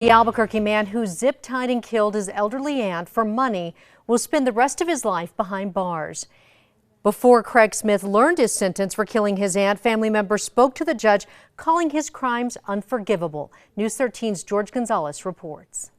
The Albuquerque man who zip-tied and killed his elderly aunt for money will spend the rest of his life behind bars. Before Craig Smith learned his sentence for killing his aunt, family members spoke to the judge, calling his crimes unforgivable. News 13's George Gonzalez reports.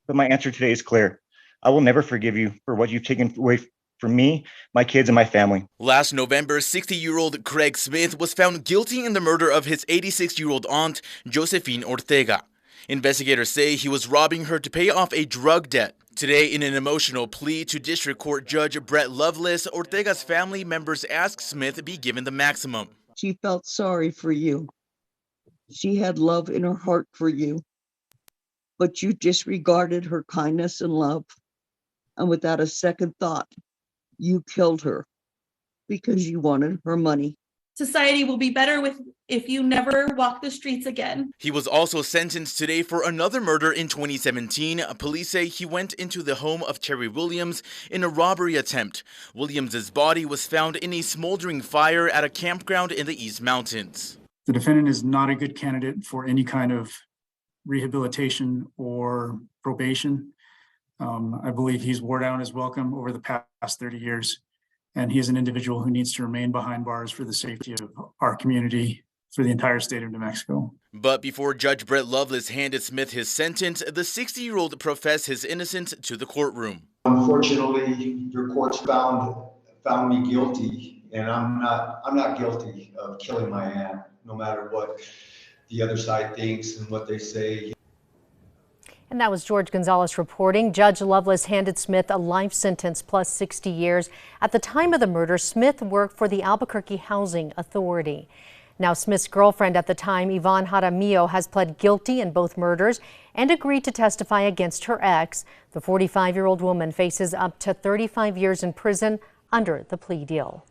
But my answer today is clear. I will never forgive you for what you've taken away from me, my kids, and my family. Last November, 60-year-old Craig Smith was found guilty in the murder of his 86-year-old aunt, Josephine Ortega. Investigators say he was robbing her to pay off a drug debt. Today, in an emotional plea to District Court Judge Brett Lovelace, Ortega's family members asked Smith be given the maximum. She felt sorry for you. She had love in her heart for you, but you disregarded her kindness and love. And without a second thought, you killed her because you wanted her money. Society will be better if you never walk the streets again. He was also sentenced today for another murder in 2017. Police say he went into the home of Terry Williams in a robbery attempt. Williams's body was found in a smoldering fire at a campground in the East Mountains. The defendant is not a good candidate for any kind of rehabilitation or probation. I believe he's wore down his welcome over the past 30 years. And he is an individual who needs to remain behind bars for the safety of our community, for the entire state of New Mexico. But before Judge Brett Lovelace handed Smith his sentence, the 60-year-old professed his innocence to the courtroom. Unfortunately, your courts found me guilty, and I'm not guilty of killing my aunt, no matter what the other side thinks and what they say. And that was George Gonzalez reporting. Judge Lovelace handed Smith a life sentence plus 60 years. At the time of the murder, Smith worked for the Albuquerque Housing Authority. Now, Smith's girlfriend at the time, Yvonne Jaramillo, has pled guilty in both murders and agreed to testify against her ex. The 45-year-old woman faces up to 35 years in prison under the plea deal.